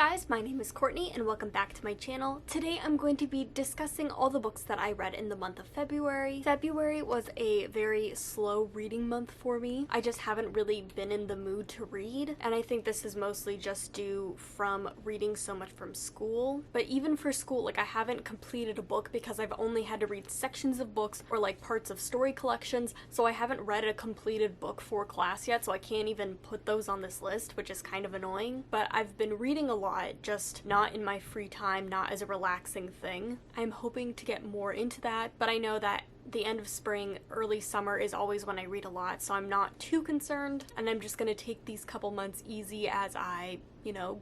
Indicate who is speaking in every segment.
Speaker 1: guys, my name is Courtney and welcome back to my channel. Today I'm going to be discussing all the books that I read in the month of February. February was a very slow reading month for me. I just haven't really been in the mood to read, and I think this is mostly just due from reading so much from school. But even for school, like, I haven't completed a book because I've only had to read sections of books or like parts of story collections, so I haven't read a completed book for class yet, so I can't even put those on this list, which is kind of annoying. But I've been reading a lot, just not in my free time, not as a relaxing thing. I'm hoping to get more into that, but I know that the end of spring, early summer is always when I read a lot, so I'm not too concerned, and I'm just gonna take these couple months easy as I,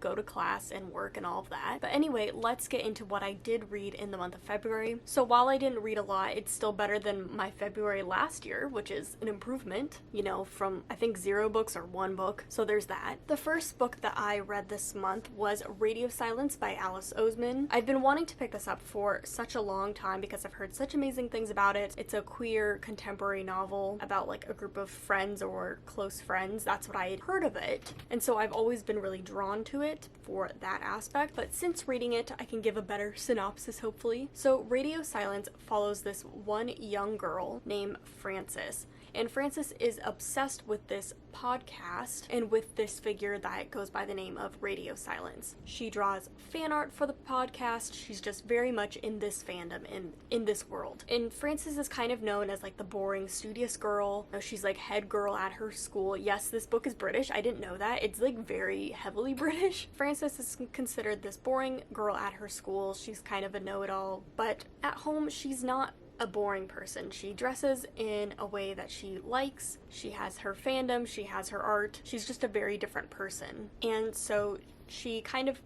Speaker 1: go to class and work and all of that. But anyway, let's get into what I did read in the month of February. So while I didn't read a lot, it's still better than my February last year, which is an improvement, from I think 0 books or 1 book, so there's that. The first book that I read this month was Radio Silence by Alice Oseman. I've been wanting to pick this up for such a long time because I've heard such amazing things about it. It's a queer contemporary novel about like a group of friends or close friends. That's what I had heard of it, and so I've always been really drawn to it for that aspect, but since reading it, I can give a better synopsis, hopefully. So Radio Silence follows this one young girl named Frances, and Frances is obsessed with this podcast and with this figure that goes by the name of Radio Silence. She draws fan art for the podcast. She's just very much in this fandom and in this world. And Frances is kind of known as like the boring, studious girl. She's like head girl at her school. Yes, this book is British. I didn't know that. It's like very heavily British. Frances is considered this boring girl at her school. She's kind of a know-it-all, but at home she's not a boring person. She dresses in a way that she likes. She has her fandom, she has her art. She's just a very different person. And so she kind of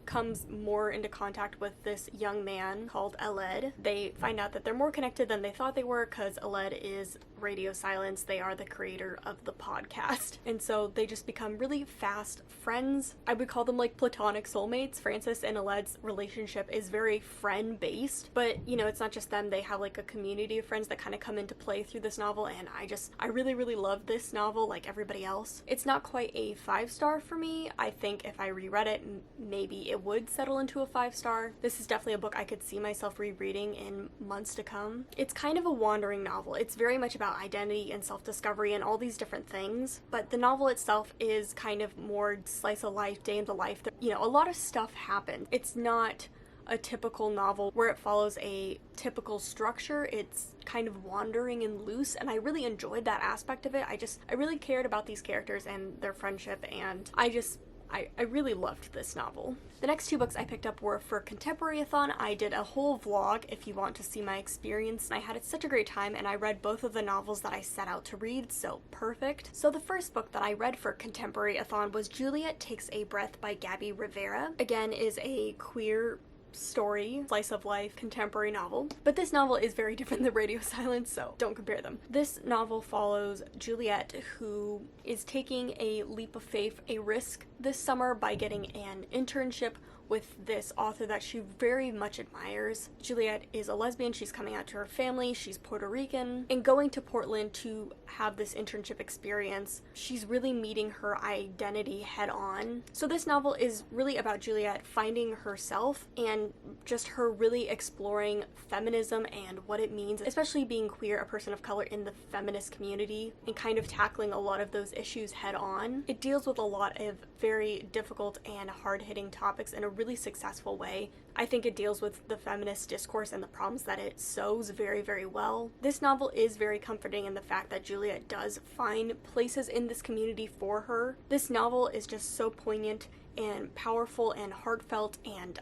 Speaker 1: comes more into contact with this young man called Aled. They find out that they're more connected than they thought they were because Aled is Radio Silence. They are the creator of the podcast. And so they just become really fast friends. I would call them like platonic soulmates. Frances and Aled's relationship is very friend-based, but it's not just them. They have like a community of friends that kind of come into play through this novel, and I really, really love this novel like everybody else. It's not quite a 5-star for me. I think if I reread it, maybe it would settle into a 5-star. This is definitely a book I could see myself rereading in months to come. It's kind of a wandering novel. It's very much about identity and self-discovery and all these different things, but the novel itself is kind of more slice of life, day in the life. A lot of stuff happens. It's not a typical novel where it follows a typical structure. It's kind of wandering and loose, and I really enjoyed that aspect of it. I really cared about these characters and their friendship, and I really loved this novel. The next 2 books I picked up were for Contemporary-a-thon. I did a whole vlog if you want to see my experience, and I had such a great time, and I read both of the novels that I set out to read, so perfect. So the first book that I read for Contemporary-a-thon was Juliet Takes a Breath by Gabby Rivera. Again, is a queer story, slice of life, contemporary novel. But this novel is very different than Radio Silence, so don't compare them. This novel follows Juliet, who is taking a leap of faith, a risk this summer by getting an internship with this author that she very much admires. Juliet is a lesbian. She's coming out to her family. She's Puerto Rican. And going to Portland to have this internship experience, she's really meeting her identity head on. So this novel is really about Juliet finding herself and just her really exploring feminism and what it means, especially being queer, a person of color in the feminist community, and kind of tackling a lot of those issues head on. It deals with a lot of very difficult and hard-hitting topics in a really successful way. I think it deals with the feminist discourse and the problems that it sows very, very well. This novel is very comforting in the fact that Juliet does find places in this community for her. This novel is just so poignant and powerful and heartfelt and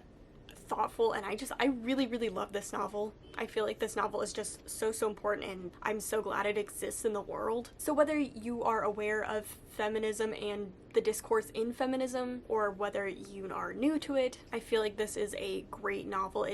Speaker 1: thoughtful, and I really, really love this novel. I feel like this novel is just so important, and I'm so glad it exists in the world. So whether you are aware of feminism and the discourse in feminism, or whether you are new to it, I feel like this is a great novel.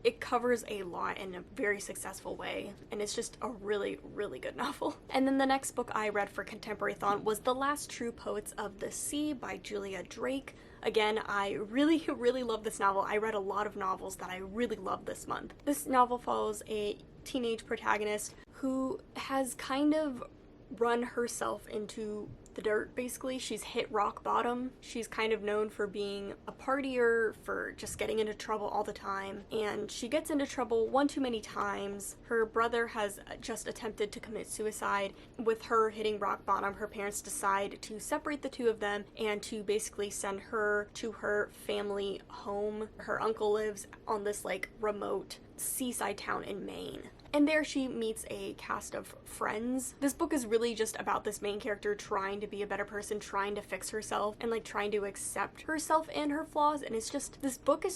Speaker 1: It covers a lot in a very successful way, and it's just a really, really good novel. And then the next book I read for Contemporary-a-thon was The Last True Poets of the Sea by Julia Drake. Again, I really, really love this novel. I read a lot of novels that I really loved this month. This novel follows a teenage protagonist who has kind of run herself into the dirt, basically. She's hit rock bottom. She's kind of known for being a partier, for just getting into trouble all the time, and she gets into trouble one too many times. Her brother has just attempted to commit suicide. With her hitting rock bottom, her parents decide to separate the two of them and to basically send her to her family home. Her uncle lives on this like remote seaside town in Maine. And there she meets a cast of friends. This book is really just about this main character trying to be a better person, trying to fix herself, and like trying to accept herself and her flaws. And it's just, this book is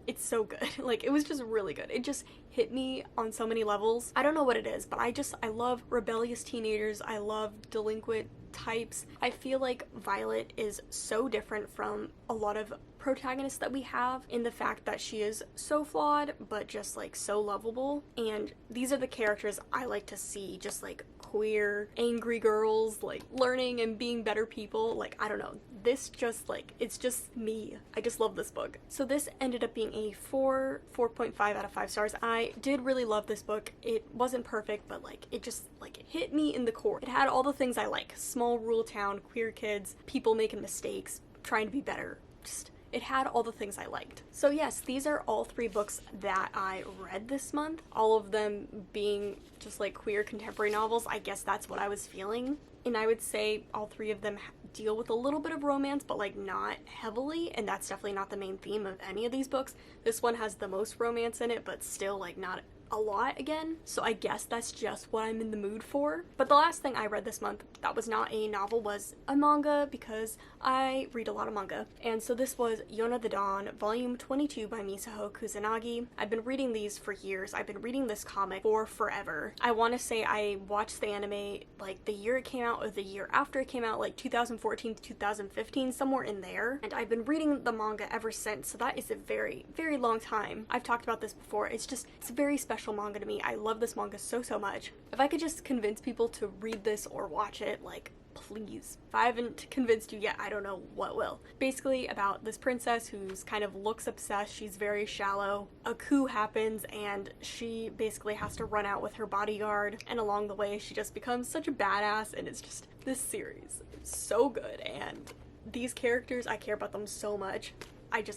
Speaker 1: it's so good. Like, it was just really good. It just hit me on so many levels. I don't know what it is, but I love rebellious teenagers. I love delinquent types. I feel like Violet is so different from a lot of protagonists that we have in the fact that she is so flawed but just like so lovable, and these are the characters I like to see, just like queer angry girls like learning and being better people. Like, I don't know, this just like, it's just me. I just love this book. So this ended up being a 4.5 out of 5 stars. I did really love this book. It wasn't perfect, but like it just like it hit me in the core. It had all the things I like: small rural town, queer kids, people making mistakes, trying to be better. Just, it had all the things I liked. So yes, these are all 3 books that I read this month, all of them being just like queer contemporary novels. I guess that's what I was feeling. And I would say all 3 of them deal with a little bit of romance, but like not heavily, and that's definitely not the main theme of any of these books. This one has the most romance in it, but still like not a lot again, so I guess that's just what I'm in the mood for. But the last thing I read this month that was not a novel was a manga, because I read a lot of manga. And so this was Yona the Dawn, volume 22 by Misaho Kusanagi. I've been reading these for years. I've been reading this comic for forever. I want to say I watched the anime like the year it came out or the year after it came out, like 2014 to 2015, somewhere in there. And I've been reading the manga ever since, so that is a very, very long time. I've talked about this before. It's a very special manga to me. I love this manga so much. If I could just convince people to read this or watch it, like, please. If I haven't convinced you yet, I don't know what will. Basically about this princess who's kind of looks obsessed. She's very shallow. A coup happens and she basically has to run out with her bodyguard, and along the way she just becomes such a badass. And it's just, this series, it's so good, and these characters, I care about them so much.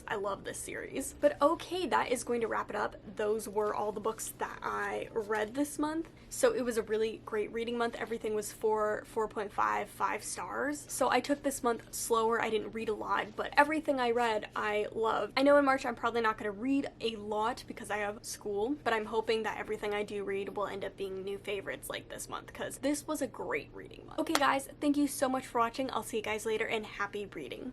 Speaker 1: I love this series. But okay, that is going to wrap it up. Those were all the books that I read this month. So it was a really great reading month. Everything was 4.5, 5 stars. So I took this month slower. I didn't read a lot, but everything I read, I loved. I know in March I'm probably not going to read a lot because I have school, but I'm hoping that everything I do read will end up being new favorites like this month, because this was a great reading month. Okay guys, thank you so much for watching. I'll see you guys later, and happy reading.